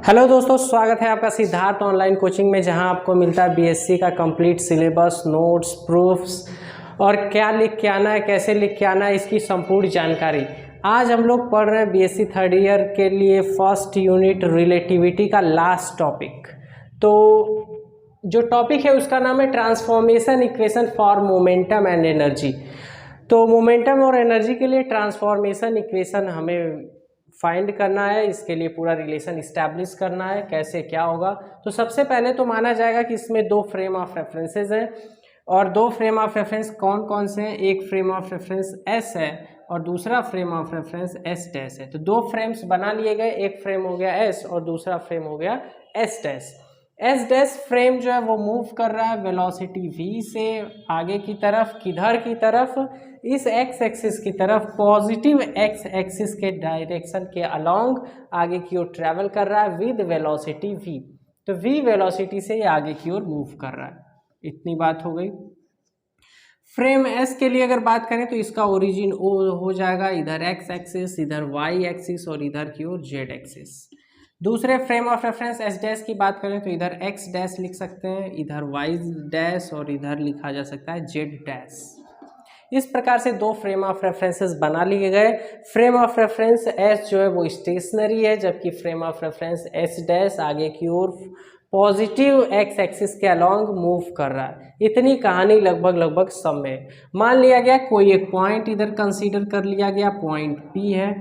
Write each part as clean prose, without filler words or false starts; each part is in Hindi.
हेलो दोस्तों, स्वागत है आपका सिद्धार्थ ऑनलाइन कोचिंग में, जहां आपको मिलता है बीएससी का कंप्लीट सिलेबस, नोट्स, प्रूफ्स और क्या लिख के आना है, कैसे लिख के आना है, इसकी संपूर्ण जानकारी। आज हम लोग पढ़ रहे हैं बीएससी थर्ड ईयर के लिए फर्स्ट यूनिट रिलेटिविटी का लास्ट टॉपिक। तो जो टॉपिक है उसका नाम है transformation equation for momentum and energy. तो मोमेंटम और एनर्जी के लिए ट्रांसफॉर्मेशन इक्वेशन हमें फाइंड करना है, इसके लिए पूरा रिलेशन इस्टेब्लिश करना है, कैसे क्या होगा। तो सबसे पहले तो माना जाएगा कि इसमें दो फ्रेम ऑफ रेफरेंसेस हैं, और दो फ्रेम ऑफ रेफरेंस कौन कौन से हैं। एक फ्रेम ऑफ रेफरेंस एस है और दूसरा frame of reference S dash है। तो दो फ्रेम्स बना लिए गए, एक फ्रेम हो गया एस और दूसरा फ्रेम हो गया S dash. S dash frame जो है वो मूव कर रहा है वेलोसिटी v से आगे की तरफ, किधर की तरफ, इस एक्स एक्सिस की तरफ, पॉजिटिव एक्स एक्सिस के डायरेक्शन के अलोंग आगे की ओर ट्रैवल कर रहा है विद वेलोसिटी v। तो v वेलोसिटी से ये आगे की ओर मूव कर रहा है। इतनी बात हो गई। फ्रेम एस के लिए अगर बात करें तो इसका ओरिजिन ओ हो जाएगा, इधर एक्स एक्सिस, इधर वाई एक्सिस और इधर की ओर जेड एक्सिस। दूसरे frame of reference S dash की बात करें तो इधर एक्स डैश लिख सकते हैं, इधर वाई डैश और इधर लिखा जा सकता है जेड डैश। इस प्रकार से दो फ्रेम ऑफ रेफरेंसेस बना लिए गए। फ्रेम ऑफ रेफरेंस एस जो है वो स्टेशनरी है, जबकि frame of reference S dash आगे की ओर पॉजिटिव एक्स एक्सिस के अलोंग मूव कर रहा है। इतनी कहानी लगभग सब में मान लिया गया। कोई एक पॉइंट इधर कंसीडर कर लिया गया, पॉइंट पी है।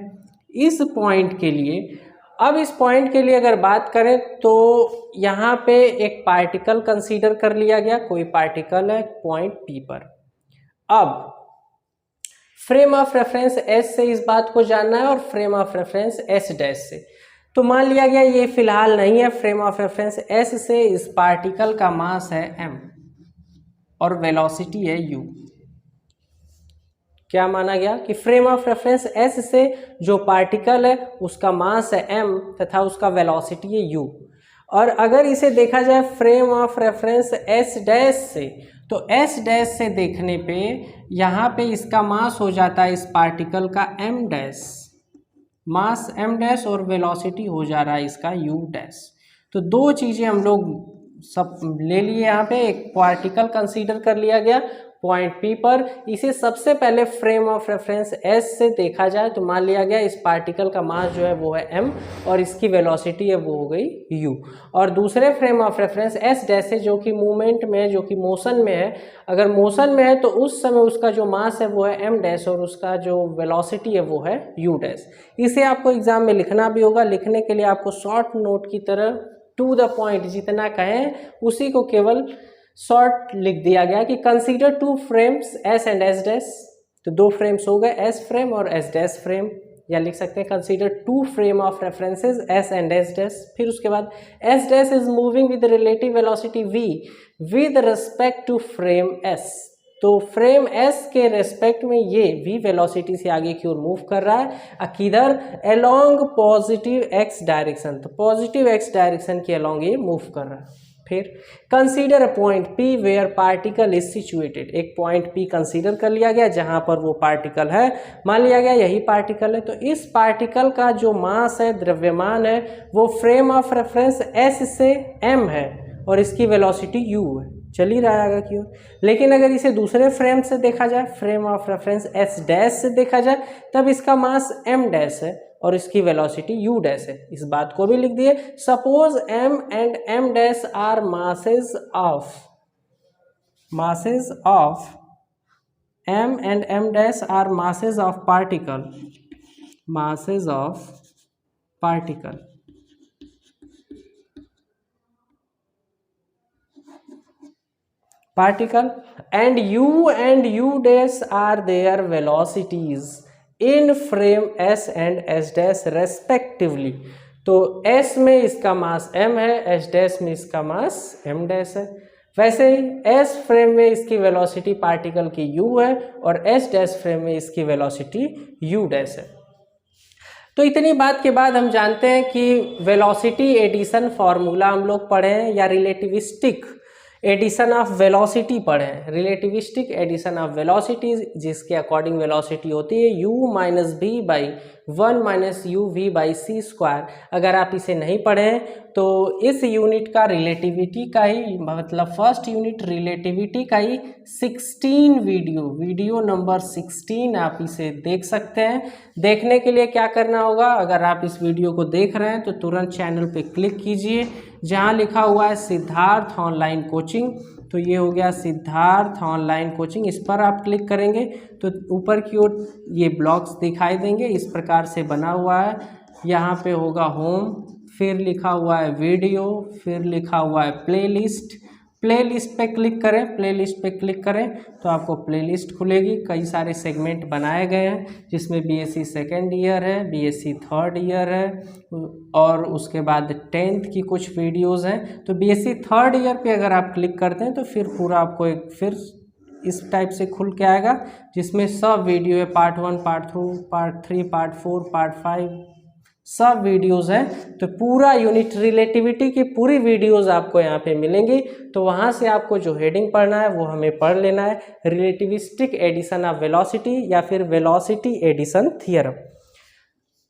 इस पॉइंट के लिए, अब इस पॉइंट के लिए अगर बात करें तो यहाँ पे एक पार्टिकल कंसीडर कर लिया गया, कोई पार्टिकल है पॉइंट पी पर। अब फ्रेम ऑफ रेफरेंस एस से इस बात को जानना है और frame of reference S dash से। तो मान लिया गया ये फिलहाल नहीं है। फ्रेम ऑफ रेफरेंस एस से इस पार्टिकल का मास है m और वेलोसिटी है u। क्या माना गया कि फ्रेम ऑफ रेफरेंस एस से जो पार्टिकल है उसका मास है m तथा उसका वेलोसिटी है u। और अगर इसे देखा जाए frame of reference S dash से, तो एस डैश से देखने पे यहाँ पे इसका मास हो जाता है इस पार्टिकल का m डैश, मास m डैश, और वेलोसिटी हो जा रहा है इसका u डैश। तो दो चीज़ें हम लोग सब ले लिए। यहाँ पे एक पार्टिकल कंसीडर कर लिया गया पॉइंट P पर। इसे सबसे पहले फ्रेम ऑफ रेफरेंस S से देखा जाए तो मान लिया गया इस पार्टिकल का मास जो है वो है m और इसकी वेलोसिटी है वो हो गई u। और दूसरे frame of reference S dash से, जो कि मूवमेंट में है, जो कि मोशन में है, अगर मोशन में है तो उस समय उसका जो मास है वो है m डैश और उसका जो वेलोसिटी है वो है u डैश। इसे आपको एग्जाम में लिखना भी होगा। लिखने के लिए आपको शॉर्ट नोट की तरह टू द पॉइंट जितना कहें उसी को केवल शॉर्ट लिख दिया गया कि consider two frames S and S dash. तो दो फ्रेम्स हो गए, एस फ्रेम और एस डैश फ्रेम, या लिख सकते हैं consider two frame of references S and S dash. फिर उसके बाद S dash is moving with relative velocity v with respect to frame S. तो फ्रेम एस के रेस्पेक्ट में ये v वेलोसिटी से आगे की ओर मूव कर रहा है, किधर, अलोंग पॉजिटिव एक्स डायरेक्शन। तो पॉजिटिव एक्स डायरेक्शन के अलोंग ये मूव कर रहा है। फिर consider a point P where particle is situated. एक पॉइंट P कंसीडर कर लिया गया जहां पर वो पार्टिकल है, मान लिया गया यही पार्टिकल है। तो इस पार्टिकल का जो मास है, द्रव्यमान है, वो फ्रेम ऑफ रेफरेंस S से m है और इसकी वेलोसिटी u है, चल ही रहा है आगे की ओर। लेकिन अगर इसे दूसरे फ्रेम से देखा जाए, frame of reference S dash से देखा जाए, तब इसका मास m डैश है और इसकी वेलोसिटी u डैश है। इस बात को भी लिख दिए। Suppose m and m dash are masses of m and m dash are masses of particle, masses of particle. and u dash are their velocities in frame s and s dash respectively। तो s में इसका मास m है, s डैश में इसका मास m डैश है। वैसे ही s फ्रेम में इसकी वेलोसिटी पार्टिकल की u है और s डैश फ्रेम में इसकी वेलोसिटी u डैश है। तो इतनी बात के बाद हम जानते हैं कि वेलोसिटी एडिशन फॉर्मूला हम लोग पढ़े हैं, या रिलेटिविस्टिक एडिशन ऑफ वेलोसिटी पढ़े हैं। रिलेटिविस्टिक एडिशन ऑफ वेलोसिटी जिसके अकॉर्डिंग वेलोसिटी होती है u minus b by 1 minus you we by C square. अगर आप इसे नहीं पढ़ें तो इस यूनिट का रिलेटिविटी का ही मतलब फर्स्ट यूनिट रिलेटिविटी का ही 16 वीडियो नंबर 16 आप इसे देख सकते हैं। देखने के लिए क्या करना होगा, अगर आप इस वीडियो को देख रहे हैं तो तुरंत चैनल पे क्लिक कीजिए जहां लिखा हुआ है सिद्धार्थ ऑनलाइन कोचिंग। तो ये हो गया सिद्धार्थ ऑनलाइन कोचिंग, इस पर आप क्लिक करेंगे तो ऊपर की ओर ये ब्लॉक्स दिखाई देंगे, इस प्रकार से बना हुआ है। यहाँ पे होगा होम, फिर लिखा हुआ है वीडियो, फिर लिखा हुआ है प्लेलिस्ट। प्लेलिस्ट पे क्लिक करें, प्लेलिस्ट पे क्लिक करें तो आपको प्लेलिस्ट खुलेगी। कई सारे सेगमेंट बनाए गए हैं जिसमें बीएससी सेकेंड ईयर है, बीएससी थर्ड ईयर है और उसके बाद 10th की कुछ वीडियोस हैं। तो बीएससी थर्ड ईयर पे अगर आप क्लिक करते हैं तो फिर पूरा आपको एक फिर इस टाइप से खुल के आएगा जिसमें सब वीडियो है, part 1, part 2, part 3, part 4, part 5 सब वीडियोस हैं। तो पूरा यूनिट रिलेटिविटी की पूरी वीडियोस आपको यहाँ पे मिलेंगी। तो वहाँ से आपको जो हेडिंग पढ़ना है वो हमें पढ़ लेना है, रिलेटिविस्टिक एडिशन ऑफ वेलोसिटी या फिर वेलोसिटी एडिशन थियरम।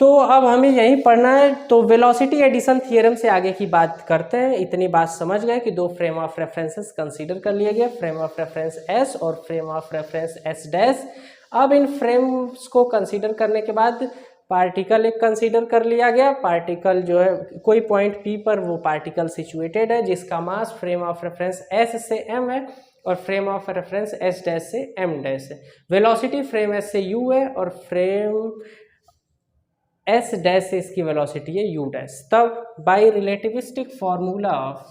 तो अब हमें यही पढ़ना है। तो वेलोसिटी एडिशन थियरम से आगे की बात करते हैं। इतनी बात समझ गए कि दो फ्रेम ऑफ रेफरेंसेस कंसीडर कर लिए गए, फ्रेम ऑफ रेफरेंस एस और frame of reference S dash. अब इन फ्रेम्स को कंसीडर करने के बाद पार्टिकल एक कंसीडर कर लिया गया। पार्टिकल जो है कोई पॉइंट पी पर वो पार्टिकल सिचुएटेड है जिसका mass frame of reference S से एम है और frame of reference S dash से एम डैश है। वेलोसिटी फ्रेम एस से यू है और फ्रेम एस डैश से इसकी वेलोसिटी है यू डैश। तब by relativistic formula of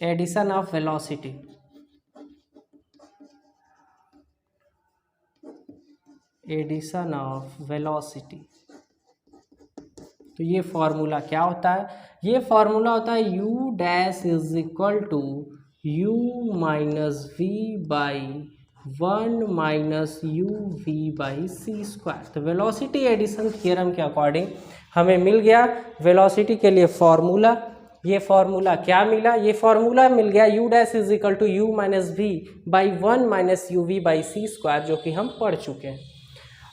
addition of velocity तो ये फॉर्मूला क्या होता है, ये फॉर्मूला होता है u dash is equal to u minus v by 1 minus you we by C square. तो वेलोसिटी एडिशन थियरम के अकॉर्डिंग हमें मिल गया वेलोसिटी के लिए फॉर्मूला। ये फॉर्मूला क्या मिला, ये फॉर्मूला मिल गया u dash is equal to u minus v by 1 minus you we by C square, जो कि हम पढ़ चुके हैं।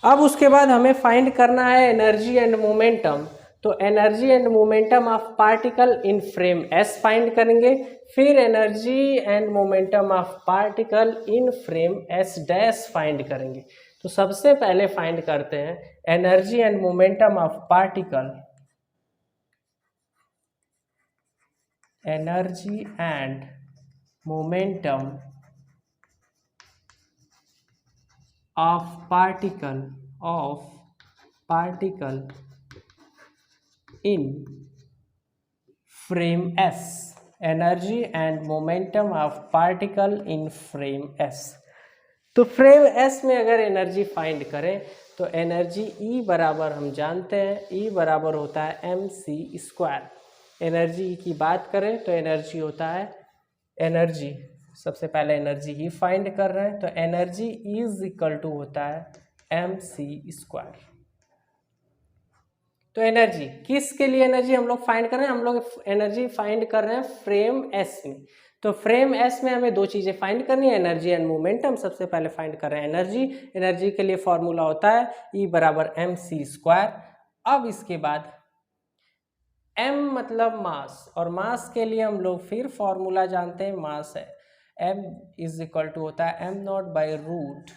अब उसके बाद हमें फाइंड करना है एनर्जी एंड मोमेंटम। तो energy and momentum of particle in frame S find करेंगे, फिर energy and momentum of particle in frame S dash find करेंगे। तो सबसे पहले फाइंड करते हैं energy and momentum of particle, energy and momentum of particle in frame S, energy and momentum of particle in frame S। तो फ्रेम S में अगर एनर्जी फाइंड करें तो एनर्जी E बराबर हम जानते हैं, E बराबर होता है mc स्क्वायर। एनर्जी की बात करें तो एनर्जी होता है एनर्जी, सबसे पहले एनर्जी ही फाइंड कर रहे हैं तो एनर्जी इज इक्वल टू होता है mc स्क्वायर। तो एनर्जी किसके लिए एनर्जी हम लोग फाइंड कर रहे हैं, हम लोग एनर्जी फाइंड कर रहे हैं फ्रेम एस में। तो फ्रेम एस में हमें दो चीज़ें फाइंड करनी है, एनर्जी एंड मोमेंटम। सबसे पहले फाइंड कर रहे हैं एनर्जी, एनर्जी के लिए फॉर्मूला होता है E बराबर एम सी स्क्वायर। अब इसके बाद m मतलब मास, और मास के लिए हम लोग फिर फॉर्मूला जानते हैं, मास है m इज इक्वल टू होता है m not by root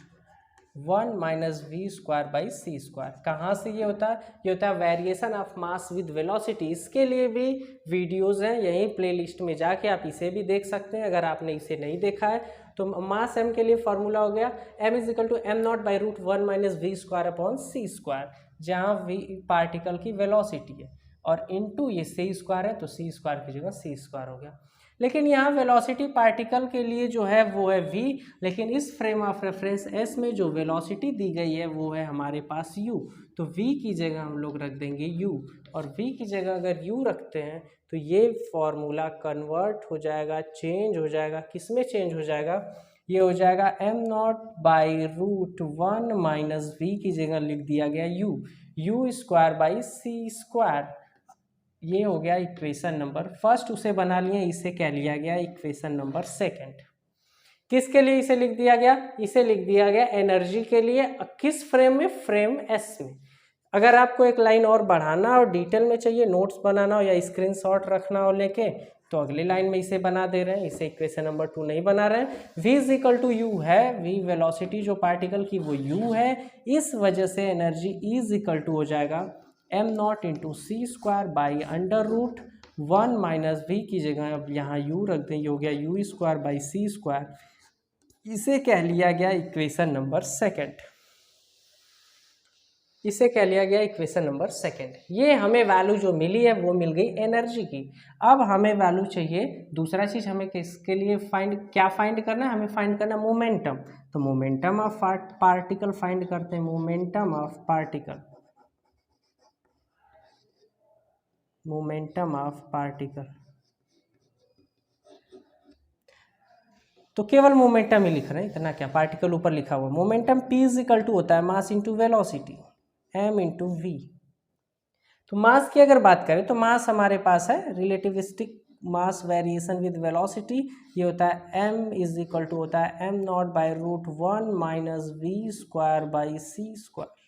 1 minus v square by C square. कहाँ से ये होता है, ये होता है variation of mass with velocity. इसके लिए भी वीडियोस हैं, यहीं प्लेलिस्ट में जाके आप इसे भी देख सकते हैं अगर आपने इसे नहीं देखा है। तो मास m के लिए फॉर्मूला हो गया m is equal to m not by root 1 minus v square upon C square, जहाँ v पार्टिकल की वेलोसिटी है और इनटू ये सी स्क्वायर है तो सी स्क्वायर की जगह सी स्क्वायर हो गया। लेकिन यहाँ वेलोसिटी पार्टिकल के लिए जो है वो है v, लेकिन इस फ्रेम ऑफ रेफरेंस s में जो वेलोसिटी दी गई है वो है हमारे पास u। तो v की जगह हम लोग रख देंगे u, और v की जगह अगर u रखते हैं तो ये फॉर्मूला कन्वर्ट हो जाएगा, चेंज हो जाएगा। किस में चेंज हो जाएगा, ये हो जाएगा m not by root 1 minus v की जगह लिख दिया गया u square by C square. ये हो गया इक्वेशन नंबर फर्स्ट, उसे बना लिए, इसे क्या लिया गया इक्वेशन नंबर सेकंड। किसके लिए इसे लिख दिया गया, इसे लिख दिया गया एनर्जी के लिए। किस फ्रेम में, फ्रेम एस में। अगर आपको एक लाइन और बढ़ाना और डिटेल में चाहिए, नोट्स बनाना हो या स्क्रीनशॉट रखना हो लेके, तो अगली लाइन में इसे बना दे रहे हैं, इसे इक्वेशन नंबर 2 नहीं बना रहे हैं। v is equal to u है, v वेलोसिटी जो पार्टिकल की वो u है, इस वजह से एनर्जी इज इक्वल टू हो जाएगा m not into c square by under root 1 minus v की जगह अब यहाँ u रख दें, ये हो गया u square by C square. इसे कह लिया गया इक्वेशन नंबर सेकेंड, इसे कह लिया गया इक्वेशन नंबर सेकेंड। ये हमें वैल्यू जो मिली है वो मिल गई एनर्जी की। अब हमें वैल्यू चाहिए, दूसरा चीज हमें किसके लिए क्या फाइंड करना है, हमें फाइंड करना है मोमेंटम। तो मोमेंटम ऑफ पार्टिकल फाइंड करते हैं, momentum of particle, momentum of particle. तो केवल मोमेंटम ही लिख रहे हैं, इतना क्या, पार्टिकल ऊपर लिखा हुआ। Momentum p is equal to होता है mass into velocity, m into v. तो मास की अगर बात करें तो मास हमारे पास है relativistic mass variation with velocity, ये होता है m इज इक्वल टू होता है m not by root 1 minus v square by C square.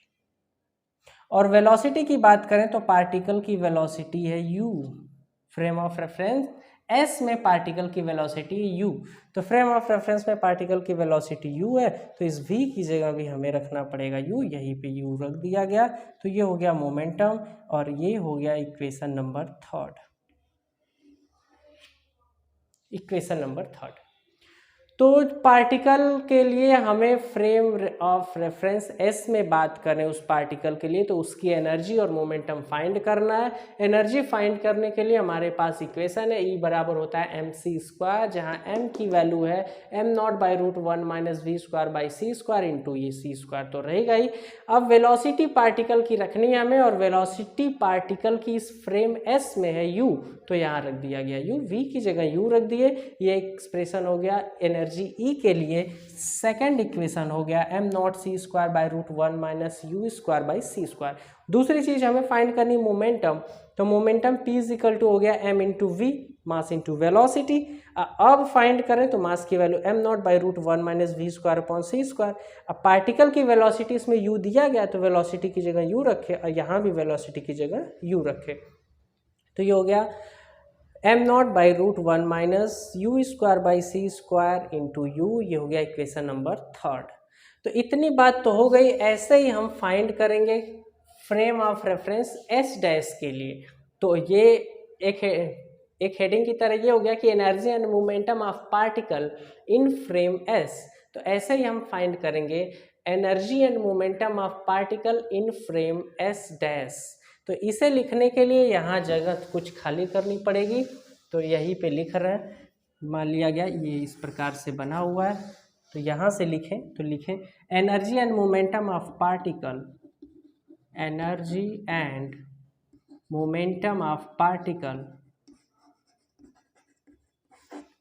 और वेलोसिटी की बात करें तो पार्टिकल की वेलोसिटी है u, frame of reference s में पार्टिकल की वेलोसिटी u। तो फ्रेम ऑफ रेफरेंस में पार्टिकल की वेलोसिटी u है, तो इस v की जगह भी हमें रखना पड़ेगा u, यहीं पे u रख दिया गया। तो ये हो गया मोमेंटम और ये हो गया equation number third, equation number third. तो पार्टिकल के लिए हमें फ्रेम ऑफ रेफरेंस एस में बात करें उस पार्टिकल के लिए, तो उसकी एनर्जी और मोमेंटम फाइंड करना है। एनर्जी फाइंड करने के लिए हमारे पास इक्वेशन है, E बराबर होता है एम सी स्क्वायर, जहाँ m की वैल्यू है m not by root 1 minus v square by C square into ये सी स्क्वायर तो रहेगा ही। अब वेलोसिटी पार्टिकल की रखनी है हमें, और वेलोसिटी पार्टिकल की इस फ्रेम एस में है u, तो यहाँ रख दिया गया u, v की जगह u रख दिए। ये एक्सप्रेशन हो गया एनर्जी ई के लिए। सेकंड इक्वेशन हो गया m not C square by root 1 minus you square by C square. दूसरी चीज हमें फाइंड करनी मोमेंटम, तो momentum p is equal to हो गया m into v, mass into velocity. अब फाइंड करें तो मास की value m not by root 1 minus v square upon C square. अब पार्टिकल की वेलोसिटी इसमें u दिया गया, तो वेलोसिटी की जगह u रखे, और यहाँ भी वेलोसिटी की जगह u रखे। तो ये हो गया m not by root 1 minus you square by C square into u, ये हो गया इक्वेशन नंबर थर्ड। तो इतनी बात तो हो गई। ऐसे ही हम फाइंड करेंगे frame of reference S dash के लिए। तो ये एक हेडिंग की तरह ये हो गया कि energy and momentum of particle in frame S. तो ऐसे ही हम फाइंड करेंगे energy and momentum of particle in frame S dash. तो इसे लिखने के लिए यहाँ जगह कुछ खाली करनी पड़ेगी, तो यहीं पे लिख रहे हैं। मान लिया गया ये इस प्रकार से बना हुआ है, तो यहाँ से लिखें, तो लिखें energy and momentum of particle, energy and momentum of particle,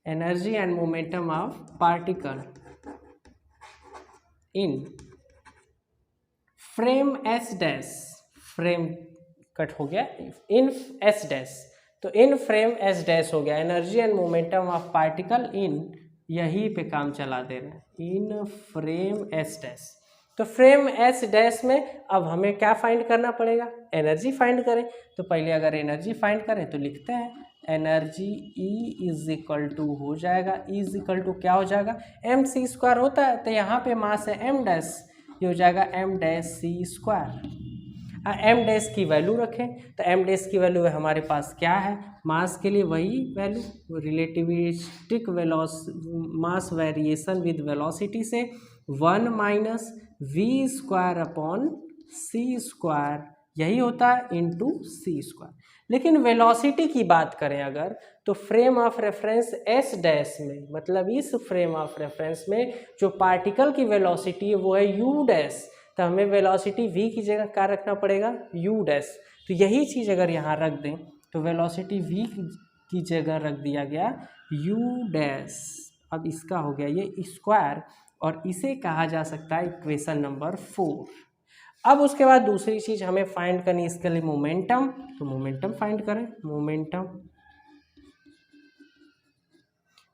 energy and momentum of particle in frame S dash, frame cut हो गया, इन एस डैश, तो इन फ्रेम एस डैश हो गया energy and momentum of particle इन, यहीं पे काम चला दे रहे हैं, इन फ्रेम एस डैश। तो फ्रेम एस डैश में अब हमें क्या फाइंड करना पड़ेगा, एनर्जी फाइंड करें। तो पहले अगर एनर्जी फाइंड करें तो लिखते हैं energy E is equal to हो जाएगा, E इज इक्वल टू क्या हो जाएगा, एम सी स्क्वायर होता है, तो यहाँ पे मास है एम डैश, ये हो जाएगा m dash C square. M dash की वैल्यू रखें, तो एम डैश की वैल्यू हमारे पास क्या है, मास के लिए वही value, relativistic mass variation with velocity से 1 माइनस वी स्क्वायर अपॉन सी स्क्वायर, यही होता है इंटू सी स्क्वायर। लेकिन वेलोसिटी की बात करें अगर, तो frame of reference S dash में, मतलब इस फ्रेम ऑफ रेफरेंस में जो पार्टिकल की वेलोसिटी है वो है यू डैश, तो हमें वेलोसिटी v की जगह क्या रखना पड़ेगा, u डैश। तो यही चीज़ अगर यहाँ रख दें तो वेलोसिटी v की जगह रख दिया गया u डैश। अब इसका हो गया ये स्क्वायर, और इसे कहा जा सकता है इक्वेशन नंबर 4। अब उसके बाद दूसरी चीज़ हमें फाइंड करनी, इसके लिए मोमेंटम, तो मोमेंटम फाइंड करें।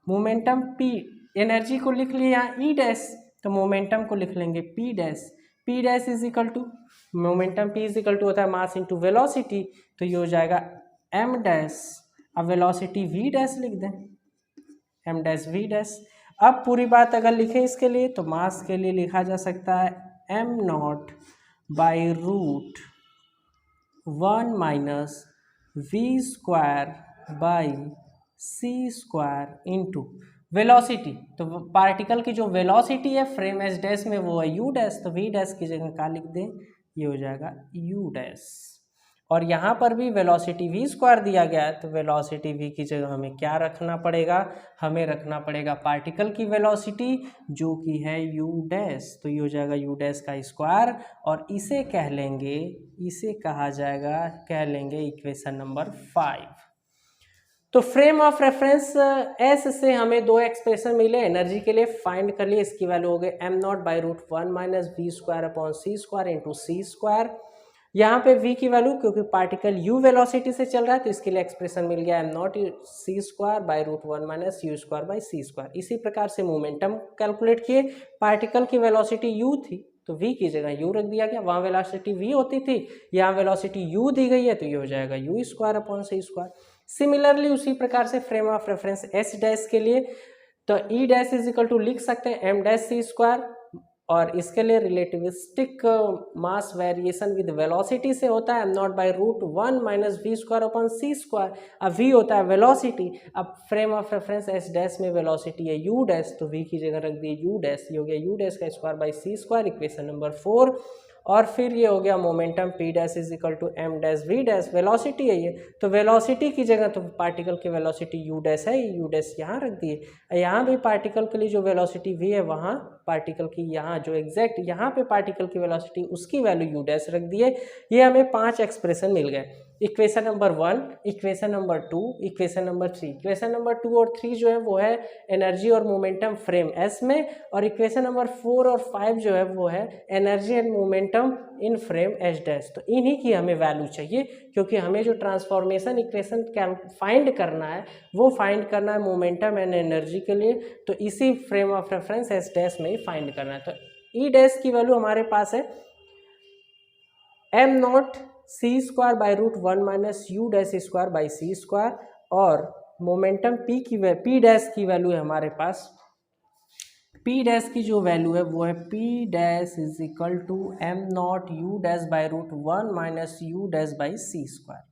मोमेंटम पी, एनर्जी को लिख लिया ई डैश, तो मोमेंटम को लिख लेंगे p dash. P dash is equal to, momentum p is equal to होता है मास इंटू वेलोसिटी, तो ये हो जाएगा एम डैश। अब वेलोसिटी वी डैश लिख दें, एम डैश वी डैश। अब पूरी बात अगर लिखें इसके लिए, तो मास के लिए लिखा जा सकता है m not by root 1 minus v square by C square into velocity. तो पार्टिकल की जो वेलोसिटी है फ्रेम एस डैश में वो है यू डैश, तो वी डैश की जगह क्या लिख दें, ये हो जाएगा यू डैश। और यहाँ पर भी वेलोसिटी वी स्क्वायर दिया गया है, तो वेलोसिटी वी की जगह हमें क्या रखना पड़ेगा, हमें रखना पड़ेगा पार्टिकल की वेलोसिटी जो कि है यू डैश, तो ये हो जाएगा यू डैश का स्क्वायर। और इसे कह लेंगे, इसे कहा जाएगा, कह लेंगे इक्वेशन नंबर 5। तो फ्रेम ऑफ रेफरेंस एस से हमें दो एक्सप्रेशन मिले एनर्जी के लिए, फाइंड कर लिए। इसकी वैल्यू हो गई m not by root 1 minus v square upon C square into c square. यहाँ पे v की वैल्यू, क्योंकि पार्टिकल u वेलोसिटी से चल रहा है, तो इसके लिए एक्सप्रेशन मिल गया am not C square by root 1 minus you square by C square. इसी प्रकार से मोमेंटम कैलकुलेट किए, पार्टिकल की वेलोसिटी u थी तो v की जगह u रख दिया गया, वहाँ वेलोसिटी v होती थी, यहाँ वेलोसिटी u दी गई है, तो ये हो जाएगा यू स्क्वायर अपॉन सी स्क्वायर। सिमिलरली उसी प्रकार से frame of reference S dash के लिए, तो E dash is equal to लिख सकते हैं एम डैश सी स्क्वायर, और इसके लिए relativistic mass variation with velocity से होता है m not by root 1 minus v square upon C square. अब v होता है वेलोसिटी, अब frame of reference S dash में वेलोसिटी है यू डैश, तो v की जगह रख दिए यू डैश, ये हो गया यू डैश का square by C square, equation number 4। और फिर ये हो गया momentum p dash is equal to m dash v dash, velocity है ये, तो वेलोसिटी की जगह तो पार्टिकल की वेलोसिटी यू डैश है, यू डैश यहाँ रख दिए। यहाँ भी पार्टिकल के लिए जो वेलोसिटी वी है, वहाँ पार्टिकल की यहाँ जो एग्जैक्ट यहाँ पे पार्टिकल की वेलोसिटी उसकी वैल्यू यू डैश रख दिए। ये हमें 5 एक्सप्रेशन मिल गए, equation number 1, equation number 2, equation number 3। Equation number 2 और 3 जो है वो है एनर्जी और मोमेंटम फ्रेम एस में, और इक्वेशन नंबर 4 और 5 जो है वो है energy and momentum in frame H dash. तो इन्हीं की हमें वैल्यू चाहिए, क्योंकि हमें जो ट्रांसफॉर्मेशन इक्वेशन फाइंड करना है वो फाइंड करना है मोमेंटम एंड एनर्जी के लिए, तो इसी frame of reference H dash में ही फाइंड करना है। तो ई डैश की वैल्यू हमारे पास है m not C square by root 1 minus u dash square by C square, और मोमेंटम पी डैश की वैल्यू है हमारे पास, पी डैश की जो वैल्यू है वो है p dash is equal to m not u dash by root 1 minus u dash by C square.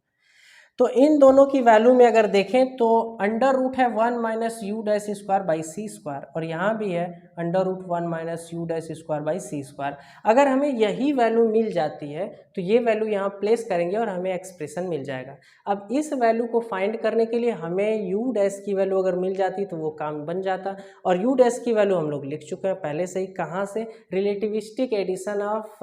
तो इन दोनों की वैल्यू में अगर देखें तो अंडर रूट है 1 minus u dash square by C square, और यहाँ भी है under root 1 minus u dash square by C square. अगर हमें यही वैल्यू मिल जाती है तो ये वैल्यू यहाँ प्लेस करेंगे और हमें एक्सप्रेशन मिल जाएगा। अब इस वैल्यू को फाइंड करने के लिए हमें यू डैश की वैल्यू अगर मिल जाती तो वो काम बन जाता, और यू डैश की वैल्यू हम लोग लिख चुके हैं पहले से ही, कहाँ से, रिलेटिविस्टिक एडिशन ऑफ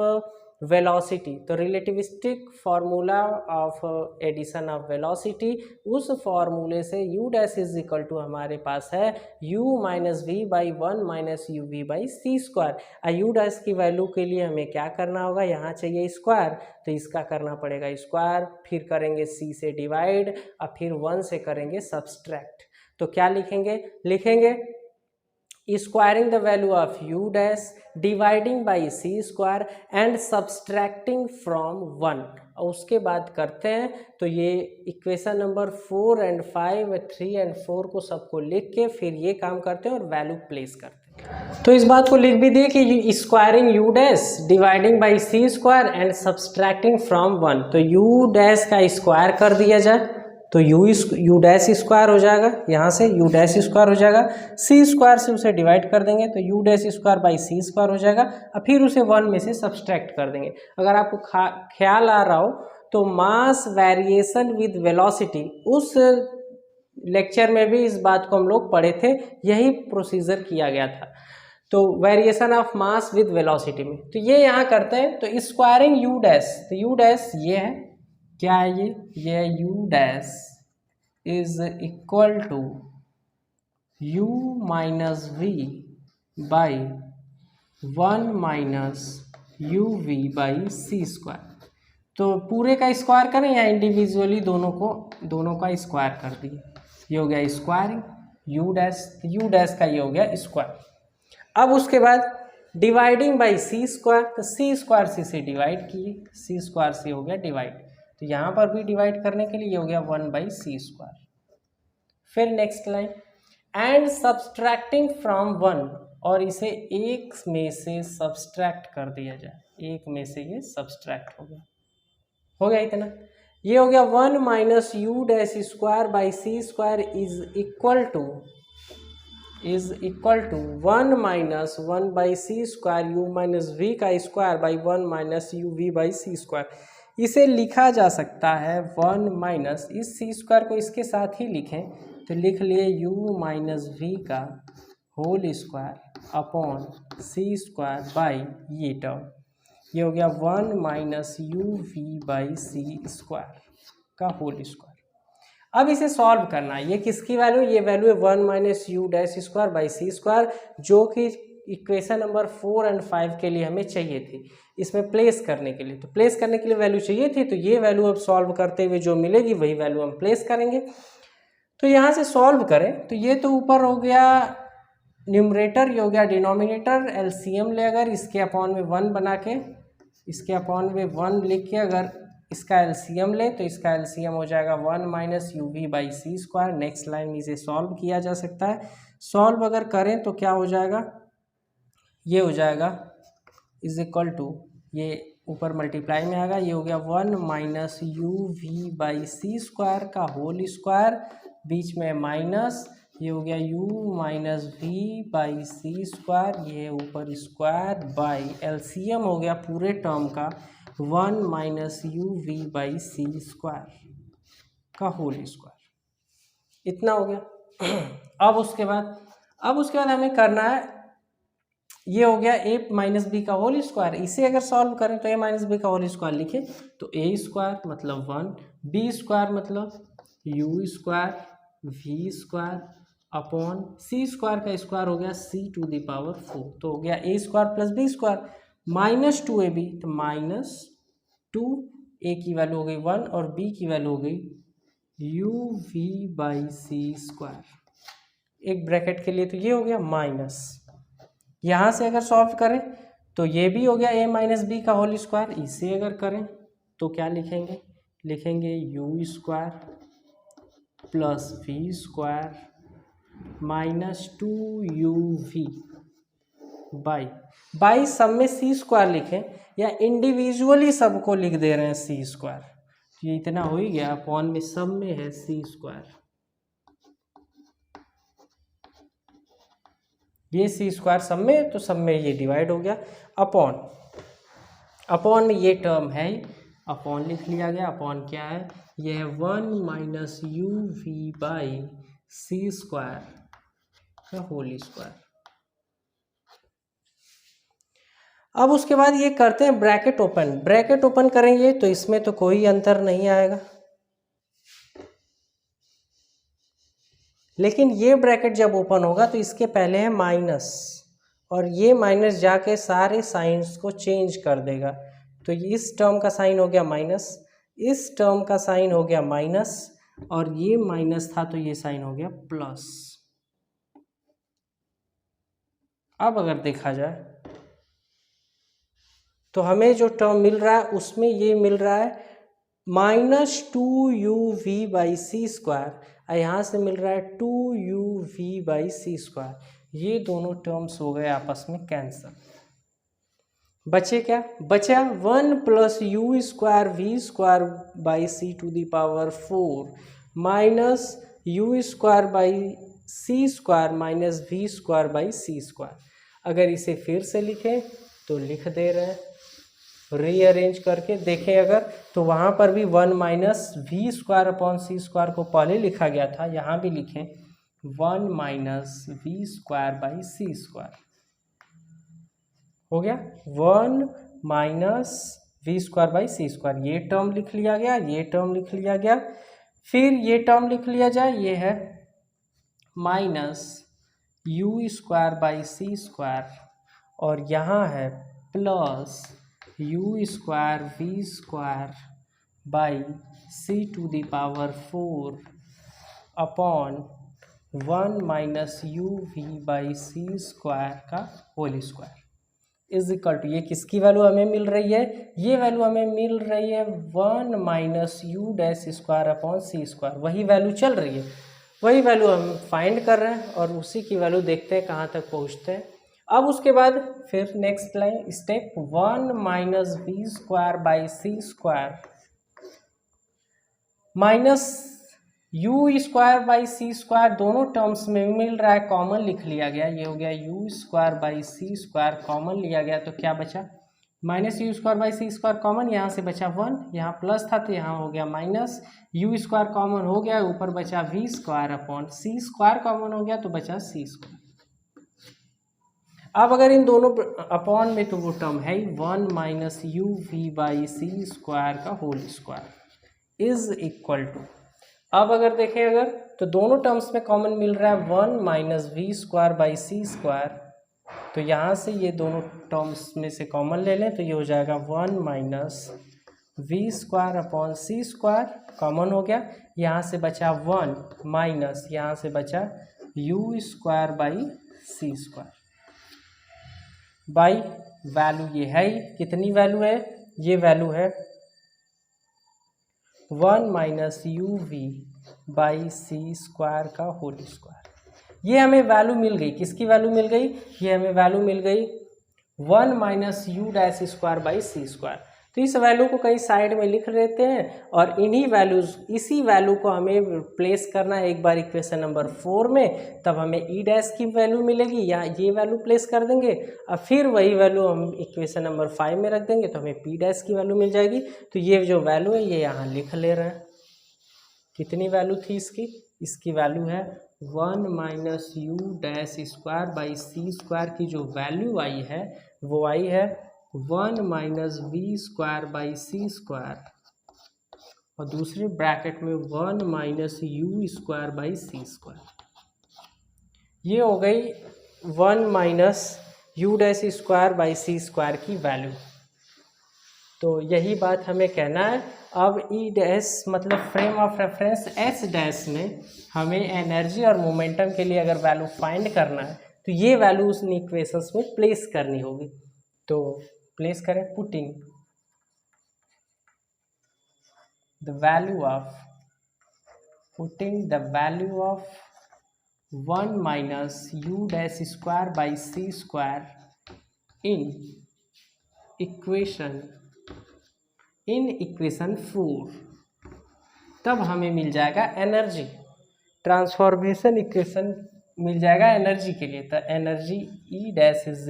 वेलोसिटी। तो relativistic formula of addition of velocity, उस फार्मूले से u dash is equal to हमारे पास है u minus v by 1 minus you we by C square. u dash की वैल्यू के लिए हमें क्या करना होगा, यहाँ चाहिए स्क्वायर, तो इसका करना पड़ेगा स्क्वायर, फिर करेंगे c से डिवाइड, और फिर 1 से करेंगे सब्सट्रैक्ट। तो क्या लिखेंगे, squaring the value of u dash, dividing by C square and subtracting from 1। और उसके बाद करते हैं तो ये इक्वेशन नंबर 4 एंड 5, 3 एंड 4 को सबको लिख के फिर ये काम करते हैं और वैल्यू प्लेस करते हैं। तो इस बात को लिख भी दिए कि squaring u dash, dividing by C square and subtracting from 1। तो यू डैश का स्क्वायर कर दिया जाए तो यू डैश स्क्वायर हो जाएगा, यहाँ से यू डैश स्क्वायर हो जाएगा, सी स्क्वायर से उसे डिवाइड कर देंगे तो u dash square by C square हो जाएगा, और फिर उसे 1 में से सब्सट्रैक्ट कर देंगे। अगर आपको ख्याल आ रहा हो तो मास वेरिएशन विद वेलोसिटी, उस लेक्चर में भी इस बात को हम लोग पढ़े थे, यही प्रोसीजर किया गया था। तो variation of mass with velocity में, तो ये यहाँ करते हैं। तो स्क्वायरिंग यू डैश, तो यू डैश ये है, क्या है ये u dash is equal to u minus v by 1 minus you we by C square. तो पूरे का स्क्वायर करें या इंडिविजुअली दोनों का स्क्वायर कर दिए। ये हो गया स्क्वायरिंग यू डैश का ये हो गया स्क्वायर। अब उसके बाद डिवाइडिंग बाई सी स्क्वायर, तो सी स्क्वायर सी से डिवाइड किए, सी स्क्वायर से हो गया डिवाइड, तो यहाँ पर भी डिवाइड करने के लिए ये हो गया 1/c²। फिर next line and subtracting from 1, और इसे एक में से सब्सट्रैक्ट कर दिया जाए, एक में से ये सब्सट्रैक्ट हो गया इतना। ये हो गया 1 - u² by C square is equal to 1 - 1/c² u minus we का square by 1 - uv by C square. इसे लिखा जा सकता है 1 माइनस इस सी स्क्वायर को इसके साथ ही लिखें, तो लिख लिए u माइनस वी का whole square upon C square by ये टर्म, ये हो गया 1 - uv बाई सी स्क्वायर का होल स्क्वायर। अब इसे सॉल्व करना है, ये किसकी वैल्यू, ये वैल्यू है 1 - u² बाई सी स्क्वायर, जो कि इक्वेशन नंबर 4 और 5 के लिए हमें चाहिए थी, इसमें प्लेस करने के लिए। तो प्लेस करने के लिए वैल्यू चाहिए थी, तो ये वैल्यू अब सॉल्व करते हुए जो मिलेगी वही वैल्यू हम प्लेस करेंगे। तो यहाँ से सॉल्व करें तो ये तो ऊपर हो गया न्यूमरेटर, ये हो गया डिनोमिनेटर, एलसीएम ले अगर इसके अपॉन में 1 बना के, इसके अपॉन में 1 लिख के अगर इसका एलसीएम ले तो इसका एलसीएम हो जाएगा 1 - uv by C square. Next line में इसे सॉल्व किया जा सकता है। सॉल्व अगर करें तो क्या हो जाएगा, ये हो जाएगा इज इक्वल टू, ये ऊपर मल्टीप्लाई में आएगा, ये हो गया 1 - uv बाई सी स्क्वायर का होल स्क्वायर, बीच में माइनस, ये हो गया u minus v by C square, ये ऊपर स्क्वायर बाई एलसीएम हो गया पूरे टर्म का 1 - uv बाई सी स्क्वायर का होल स्क्वायर, इतना हो गया। अब उसके बाद हमें करना है, ये हो गया a माइनस बी का होल स्क्वायर, इसे अगर सॉल्व करें तो a माइनस बी का होल स्क्वायर लिखें तो a स्क्वायर मतलब 1, b स्क्वायर मतलब u square, v square upon सी स्क्वायर का स्क्वायर हो गया c⁴, तो हो गया a square plus b square minus 2ab, तो माइनस 2, a की वैल्यू हो गई 1 और b की वैल्यू हो गई uv बाई सी स्क्वायर, एक ब्रैकेट के लिए, तो ये हो गया माइनस। यहाँ से अगर सॉल्व करें तो ये भी हो गया a माइनस बी का होल स्क्वायर, इसे अगर करें तो क्या लिखेंगे u square plus v square minus 2uv by सब में सी स्क्वायर लिखें या इंडिविजुअली सबको लिख दे रहे हैं सी स्क्वायर, तो ये इतना हो ही गया, अपॉन में सब में है सी स्क्वायर, ये सी स्क्वायर सब में, तो सब में ये डिवाइड हो गया, अपॉन में ये टर्म है, अपॉन लिख लिया गया, अपॉन क्या है, ये है 1 - uv बाई सी स्क्वायर का होल स्क्वायर। अब उसके बाद ये करते हैं ब्रैकेट ओपन करेंगे तो इसमें तो कोई अंतर नहीं आएगा, लेकिन ये ब्रैकेट जब ओपन होगा तो इसके पहले है माइनस, और ये माइनस जाके सारे साइंस को चेंज कर देगा, तो इस टर्म का साइन हो गया माइनस, इस टर्म का साइन हो गया माइनस, और ये माइनस था तो ये साइन हो गया प्लस। अब अगर देखा जाए तो हमें जो टर्म मिल रहा है उसमें ये मिल रहा है -2uv बाई सी स्क्वायर, और यहाँ से मिल रहा है 2uv बाई सी स्क्वायर, ये दोनों टर्म्स हो गए आपस में कैंसिल। बचे क्या, बचा 1 + u square v square by c⁴ minus u square by C square minus v square by C square. अगर इसे फिर से लिखें तो लिख दे रहे हैं, रीअरेंज करके देखें अगर, तो वहाँ पर भी 1 - v स्क्वायर अपॉन सी स्क्वायर को पहले लिखा गया था, यहाँ भी लिखें 1 - v square by C square, हो गया 1 - v square by C square, ये टर्म लिख लिया गया, ये टर्म लिख लिया गया, फिर ये टर्म लिख लिया जाए, ये है -u square by C square, और यहाँ है plus U square V square by C to the power 4 upon 1 minus you we by C square का whole square is equal to, ये किसकी वैल्यू हमें मिल रही है, ये वैल्यू हमें मिल रही है 1 minus u dash square upon सी स्क्वायर, वही वैल्यू चल रही है, वही वैल्यू हम फाइंड कर रहे हैं और उसी की वैल्यू देखते हैं कहाँ तक पहुँचते हैं। अब उसके बाद फिर next line step 1 minus v square by C square minus you square by C square, दोनों टर्म्स में मिल रहा है, कॉमन लिख लिया गया, ये हो गया u square by C square common लिया गया तो क्या बचा minus you square by C square common, यहाँ से बचा 1, यहाँ प्लस था तो यहाँ हो गया माइनस, यू स्क्वायर कॉमन हो गया, ऊपर बचा वी स्क्वायर अपॉन सी स्क्वायर कॉमन हो गया तो बचा सी स्क्वायर। अब अगर इन दोनों अपॉन में तो वो टर्म है 1 minus you we by C square का whole square is equal to, अब अगर देखें अगर तो दोनों टर्म्स में कॉमन मिल रहा है 1 minus v square by C square, तो यहाँ से ये दोनों टर्म्स में से कॉमन ले लें तो ये हो जाएगा 1 माइनस वी स्क्वायर अपॉन सी स्क्वायर कॉमन हो गया, यहाँ से बचा 1 माइनस यहाँ से बचा u square by C square by value ये है ही, कितनी वैल्यू है, ये वैल्यू है 1 minus you we by C square का होल स्क्वायर। ये हमें वैल्यू मिल गई, किसकी वैल्यू मिल गई, ये हमें वैल्यू मिल गई 1 minus u dash square by C square. तो इस वैल्यू को कहीं साइड में लिख लेते हैं और इन्हीं वैल्यूज, इसी वैल्यू को हमें प्लेस करना है एक बार इक्वेशन नंबर 4 में, तब हमें ई डैश की वैल्यू मिलेगी, या ये वैल्यू प्लेस कर देंगे और फिर वही वैल्यू हम इक्वेशन नंबर 5 में रख देंगे तो हमें पी डैश की वैल्यू मिल जाएगी। तो ये जो वैल्यू है ये यहाँ लिख ले रहे हैं, कितनी वैल्यू थी इसकी, इसकी वैल्यू है 1 minus u dash square by C square की जो वैल्यू आई है वो आई है 1 minus v square by C square और दूसरे ब्रैकेट में 1 minus you square by C square. ये हो गई 1 minus u dash square by C square की वैल्यू। तो यही बात हमें कहना है। अब ई डैश मतलब frame of reference S dash में हमें एनर्जी और मोमेंटम के लिए अगर वैल्यू फाइंड करना है तो ये वैल्यू उस इक्वेशंस में प्लेस करनी होगी। तो प्लेस करें, putting the value of 1 minus u dash square by C square in equation 4, तब हमें मिल जाएगा एनर्जी, ट्रांसफॉर्मेशन इक्वेशन मिल जाएगा एनर्जी के लिए। तो energy e dash is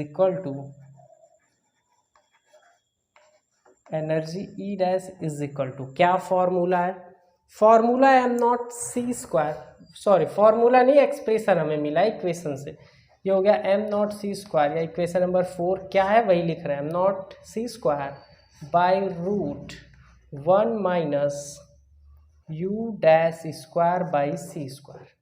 equal to क्या फॉर्मूला है, फॉर्मूला है m not C square, sorry formula नहीं, एक्सप्रेशन हमें मिला है इक्वेशन से, ये हो गया एम नॉट सी स्क्वायर, या इक्वेशन नंबर 4 क्या है वही लिख रहे हैं, m not C square by root 1 minus u dash square by C square.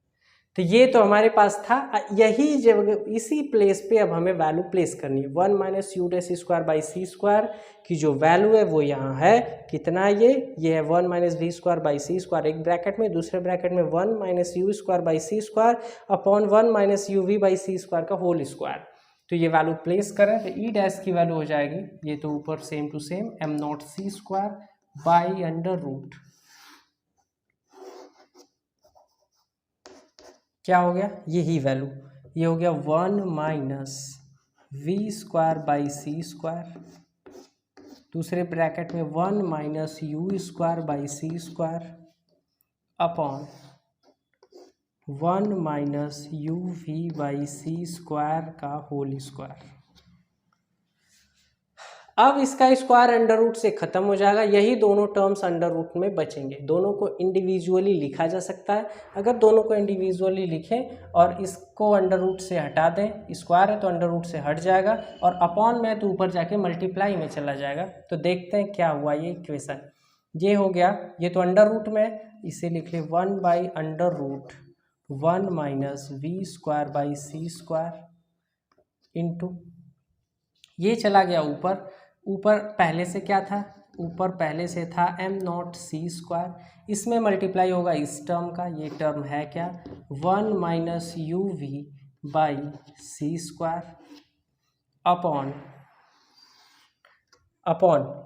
तो ये तो हमारे पास था, यही जब इसी प्लेस पे अब हमें वैल्यू प्लेस करनी है। 1 minus u dash square by C square की जो वैल्यू है वो यहाँ है, कितना ये है 1 minus v square by C square एक ब्रैकेट में, दूसरे ब्रैकेट में 1 minus you square by C square upon 1 minus you we by C square का होल स्क्वायर। तो ये वैल्यू प्लेस करें तो ई डैश की वैल्यू हो जाएगी, ये तो ऊपर same to same m not C square by under root, क्या हो गया यही वैल्यू, ये हो गया 1 minus v square by C square, दूसरे ब्रैकेट में 1 minus you square by C square upon 1 minus you we by C square का होल स्क्वायर। अब इसका स्क्वायर अंडर रूट से ख़त्म हो जाएगा, यही दोनों टर्म्स अंडर रूट में बचेंगे। दोनों को इंडिविजुअली लिखा जा सकता है, अगर दोनों को इंडिविजुअली लिखें और इसको अंडर रूट से हटा दें, स्क्वायर है तो अंडर रूट से हट जाएगा और अपॉन में तो ऊपर जाके मल्टीप्लाई में चला जाएगा। तो देखते हैं क्या हुआ ये इक्वेशन, ये हो गया, ये तो अंडर रूट में, इसे लिख ले 1 by under root 1 minus v square by C square into, ये चला गया ऊपर ऊपर पहले से क्या था, ऊपर पहले से था एम नॉट सी स्क्वायर, इसमें मल्टीप्लाई होगा इस टर्म का, ये टर्म है क्या 1 minus you we by C square upon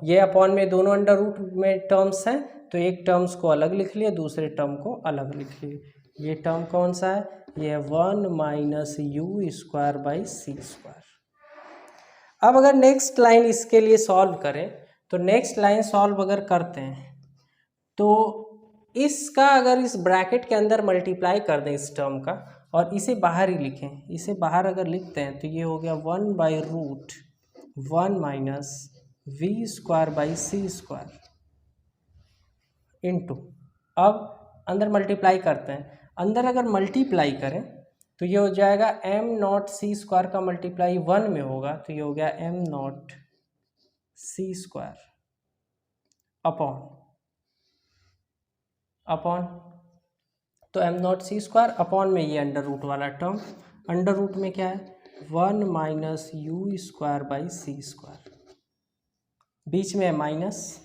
ये अपॉन में दोनों अंडर रूट में टर्म्स हैं, तो एक टर्म्स को अलग लिख लिए, दूसरे टर्म को अलग लिख लिए। ये टर्म कौन सा है, ये 1 minus you square by C square. अब अगर नेक्स्ट लाइन इसके लिए सॉल्व करें, तो नेक्स्ट लाइन सॉल्व अगर करते हैं तो इसका अगर इस ब्रैकेट के अंदर मल्टीप्लाई कर दें इस टर्म का और इसे बाहर ही लिखें, इसे बाहर अगर लिखते हैं तो ये हो गया 1 by root 1 minus v square by C square into, अब अंदर मल्टीप्लाई करते हैं, अंदर अगर मल्टीप्लाई करें तो ये हो जाएगा एम नॉट सी स्क्वायर का मल्टीप्लाई 1 में होगा, तो ये हो गया am not C square upon तो am not C square upon में ये अंडर रूट वाला टर्म, अंडर रूट में क्या है 1 minus you square by C square, बीच में है माइनस,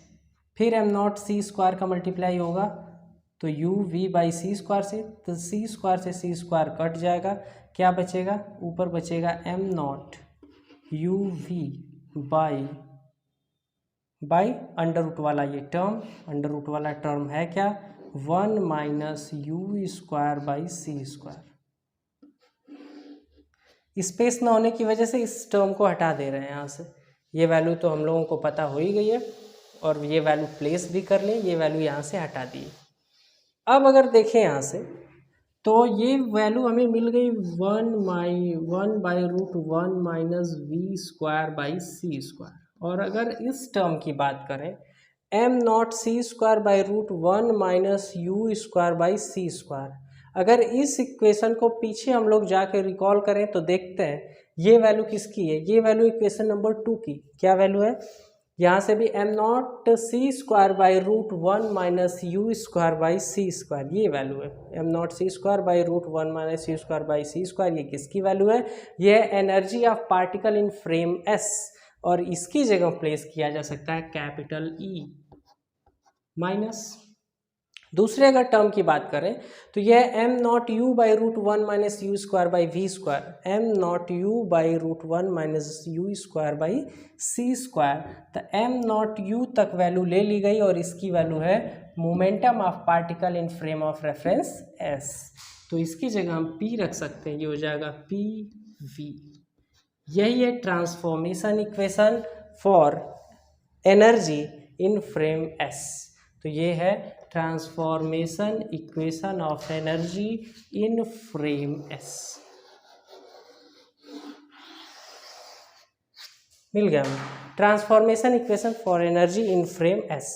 फिर एम नॉट सी स्क्वायर का मल्टीप्लाई होगा तो U we by C square से, तो सी स्क्वायर से सी स्क्वायर कट जाएगा, क्या बचेगा, ऊपर बचेगा m not u we by under root वाला ये टर्म, अंडर रूट वाला टर्म है क्या 1 minus you square by C square. Space ना होने की वजह से इस टर्म को हटा दे रहे हैं यहाँ से, ये वैल्यू तो हम लोगों को पता हो ही गई है और ये वैल्यू प्लेस भी कर लें, ये वैल्यू यहाँ से हटा दी। अब अगर देखें यहाँ से तो ये वैल्यू हमें मिल गई 1 by root 1 minus v square by C square, और अगर इस टर्म की बात करें m not C square by root 1 minus you square by C square, अगर इस इक्वेशन को पीछे हम लोग जाके रिकॉल करें तो देखते हैं ये वैल्यू किसकी है, ये वैल्यू इक्वेशन नंबर 2 की क्या वैल्यू है, यहाँ से भी m not C square by root 1 minus you square by C square, ये वैल्यू है m not C square by root 1 minus you square by C square, ये किसकी वैल्यू है, ये energy of particle in frame s, और इसकी जगह प्लेस किया जा सकता है कैपिटल ई माइनस। दूसरे अगर टर्म की बात करें तो यह m not u by root 1 minus you square by v square, m not u by root 1 minus you square by C square, तो एम नॉट यू तक वैल्यू ले ली गई और इसकी वैल्यू है momentum of particle in frame of reference s, तो इसकी जगह हम पी रख सकते हैं, ये हो जाएगा पी वी। यही है transformation equation for energy in frame S, तो ये है transformation equation of energy in frame S. मिल गया हमें transformation equation for energy in frame S.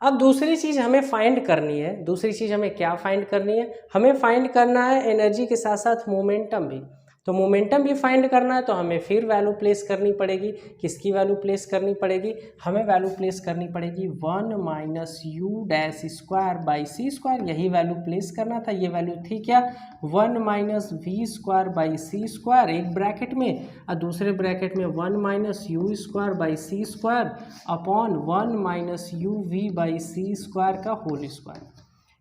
अब दूसरी चीज़ हमें फाइंड करनी है, दूसरी चीज़ हमें क्या फाइंड करनी है, हमें फाइंड करना है एनर्जी के साथ साथ मोमेंटम भी, तो मोमेंटम भी फाइंड करना है तो हमें फिर वैल्यू प्लेस करनी पड़ेगी, किसकी वैल्यू प्लेस करनी पड़ेगी, हमें वैल्यू प्लेस करनी पड़ेगी 1 minus u dash square by C square, यही वैल्यू प्लेस करना था, ये वैल्यू थी क्या 1 minus v square by C square एक ब्रैकेट में, और दूसरे ब्रैकेट में 1 minus you square by C square upon 1 minus you we by C square का होल स्क्वायर।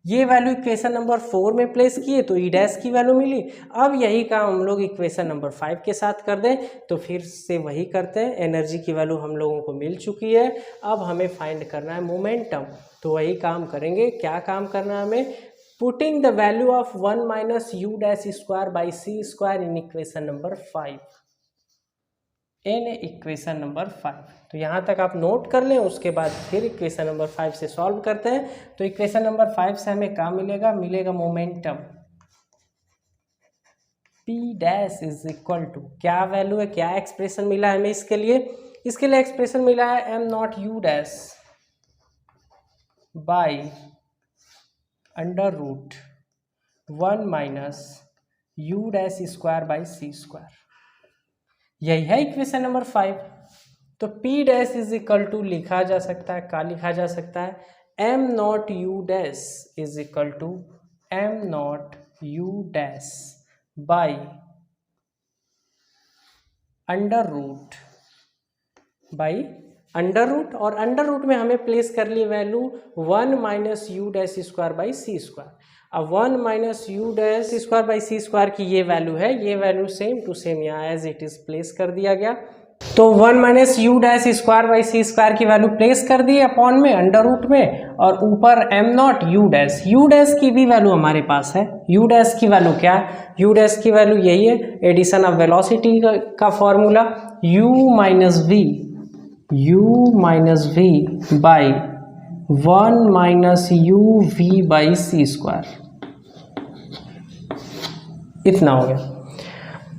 ये वैल्यू इक्वेशन नंबर 4 में प्लेस किए तो ई डैश की वैल्यू मिली। अब यही काम हम लोग इक्वेशन नंबर 5 के साथ कर दें, तो फिर से वही करते हैं, एनर्जी की वैल्यू हम लोगों को मिल चुकी है, अब हमें फाइंड करना है मोमेंटम, तो वही काम करेंगे। क्या काम करना है हमें, putting the value of 1 minus u dash square by C square in equation number 5, in equation number 5। तो यहाँ तक आप नोट कर लें, उसके बाद फिर इक्वेशन नंबर 5 से सॉल्व करते हैं। तो इक्वेशन नंबर 5 से हमें क्या मिलेगा, मिलेगा momentum P dash is equal to, क्या वैल्यू है, क्या एक्सप्रेशन मिला है हमें इसके लिए एक्सप्रेशन मिला है m not u dash by under root 1 minus u dash square by C square, यही है इक्वेशन नंबर 5। तो P dash is equal to लिखा जा सकता है, क्या लिखा जा सकता है m not u dash is equal to m not u dash by under root by under root, और अंडर रूट में हमें प्लेस कर लिए value 1 minus u dash square by C square. अब 1 minus u dash square by C square की ये वैल्यू है, ये वैल्यू सेम टू सेम यहाँ एज इट इज प्लेस कर दिया गया। तो 1 minus u dash square by C square की वैल्यू प्लेस कर दी अपॉन में अंडर रूट में, और ऊपर एम नॉट यू डैश की भी वैल्यू हमारे पास है। यू डैश की वैल्यू क्या है? यू डैश की वैल्यू यही है, एडिशन ऑफ वेलोसिटी का formula u minus v by 1 minus you we by C square, इतना हो गया।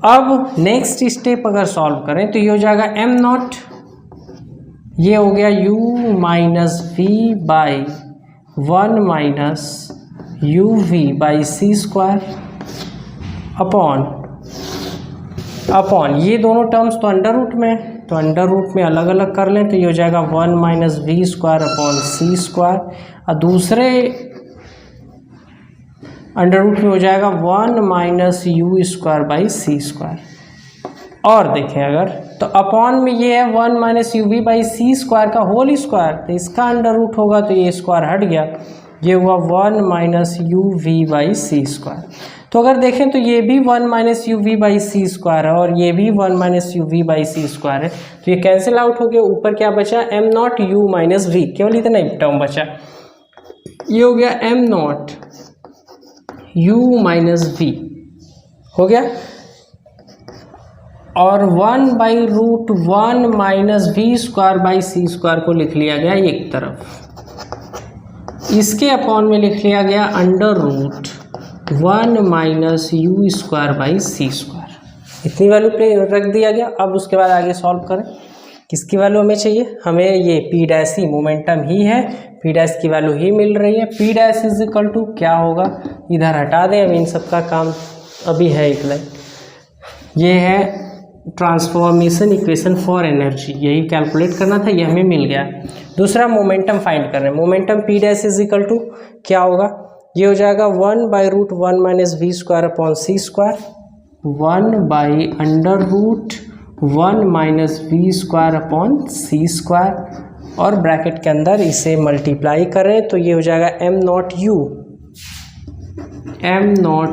अब नेक्स्ट स्टेप अगर सॉल्व करें तो ये हो जाएगा एम नॉट, ये हो गया u minus v by 1 minus you we by C square upon ये दोनों टर्म्स तो अंडर रूट में, तो अंडर रूट में अलग अलग कर लें तो ये हो जाएगा 1 माइनस वी स्क्वायर अपॉन सी स्क्वायर, और दूसरे अंडर रूट में हो जाएगा 1 minus you square by C square. और देखें अगर तो अपॉन में ये है 1 minus you we by C square का होल स्क्वायर, तो इसका अंडर रूट होगा तो ये स्क्वायर हट गया, ये हुआ 1 minus you we by C square. तो अगर देखें तो ये भी 1 minus you we by C square है और ये भी 1 minus you we by C square है, तो ये कैंसिल आउट हो गया। ऊपर क्या बचा? M not u minus v, केवल इतना ही टर्म बचा, ये हो गया am not u minus v हो गया, और 1 by root 1 minus v square by C square को लिख लिया गया एक तरफ, इसके अपॉन में लिख लिया गया under root 1 minus you square by C square, इतनी वैल्यू पे रख दिया गया। अब उसके बाद आगे सॉल्व करें, किसकी वैल्यू हमें चाहिए? हमें ये पी डैश ही, मोमेंटम ही है, पी डैश की वैल्यू ही मिल रही है। P dash is equal to क्या होगा, इधर हटा दें, अब इन सब का काम अभी है एक लाइन, ये है ट्रांसफॉर्मेशन इक्वेशन फॉर एनर्जी, यही कैलकुलेट करना था, ये हमें मिल गया। दूसरा मोमेंटम फाइंड कर रहे हैं, momentum p dash is equal to क्या होगा, ये हो जाएगा 1 by root 1 minus v square upon C square, 1 by under root 1 minus v square upon C square, और ब्रैकेट के अंदर इसे मल्टीप्लाई करें तो ये हो जाएगा am not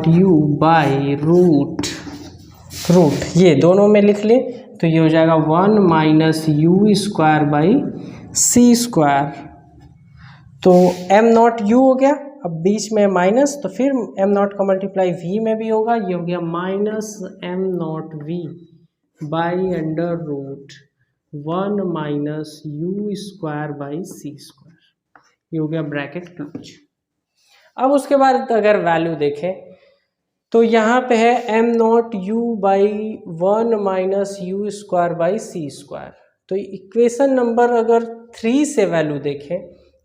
u by root ये दोनों में लिख लें तो ये हो जाएगा 1 minus you square by C square, तो एम नॉट यू हो गया, अब बीच में माइनस, तो फिर एम नॉट का मल्टीप्लाई वी में भी होगा, ये हो गया minus m not v by under root 1 minus you square by C square, ये हो गया ब्रैकेट क्लोज। अब उसके बाद अगर वैल्यू देखें तो यहाँ पे है m not u by 1 minus you square by C square, तो इक्वेशन नंबर अगर 3 से वैल्यू देखें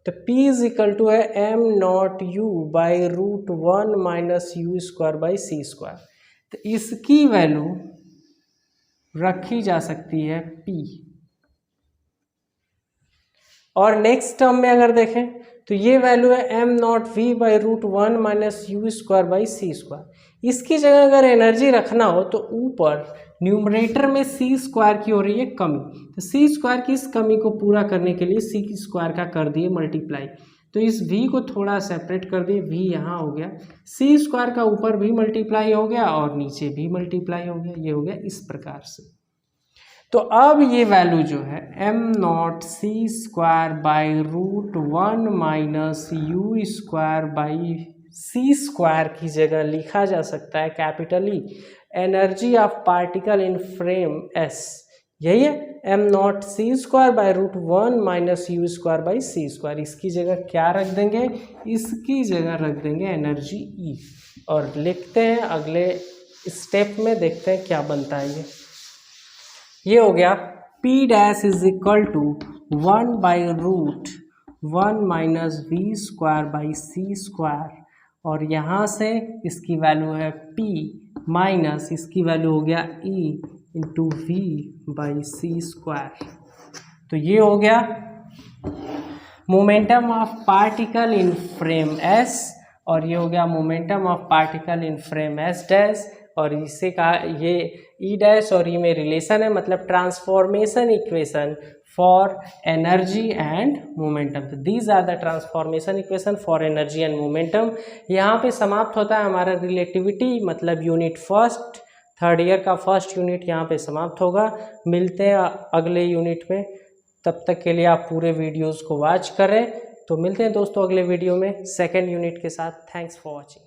तो P इज इक्वल टू है m not u by root 1 minus you square by C square, तो इसकी वैल्यू रखी जा सकती है P। और नेक्स्ट टर्म में अगर देखें तो ये वैल्यू है m not v by root 1 minus you square by C square, इसकी जगह अगर एनर्जी रखना हो तो ऊपर न्यूमरेटर में सी स्क्वायर की हो रही है कमी, तो सी स्क्वायर की इस कमी को पूरा करने के लिए सी स्क्वायर का कर दिए मल्टीप्लाई, तो इस v को थोड़ा सेपरेट कर दिए, v यहाँ हो गया, सी स्क्वायर का ऊपर भी मल्टीप्लाई हो गया और नीचे भी मल्टीप्लाई हो गया, ये हो गया इस प्रकार से। तो अब ये वैल्यू जो है m not C square by root 1 minus you square by C square की जगह लिखा जा सकता है capital E energy of particle in frame S, यही है m not C square by root 1 minus you square by C square, इसकी जगह क्या रख देंगे, इसकी जगह रख देंगे एनर्जी ई, और लिखते हैं अगले स्टेप में, देखते हैं क्या बनता है। ये हो गया P dash is equal to 1 by root 1 minus v square by C square, और यहाँ से इसकी वैल्यू है P माइनस इसकी वैल्यू हो गया E into v by C square, तो ये हो गया momentum of particle in frame S, और ये हो गया momentum of particle in frame S dash, और इसे कहा ये ई डैश और ई में रिलेशन है, मतलब transformation equation for energy and momentum. तो these are the transformation equation for energy and momentum. यहाँ पे समाप्त होता है हमारा रिलेटिविटी मतलब यूनिट फर्स्ट, थर्ड ईयर का फर्स्ट यूनिट यहाँ पे समाप्त होगा। मिलते हैं अगले यूनिट में, तब तक के लिए आप पूरे वीडियोस को वॉच करें। तो मिलते हैं दोस्तों अगले वीडियो में सेकेंड यूनिट के साथ। Thanks for watching.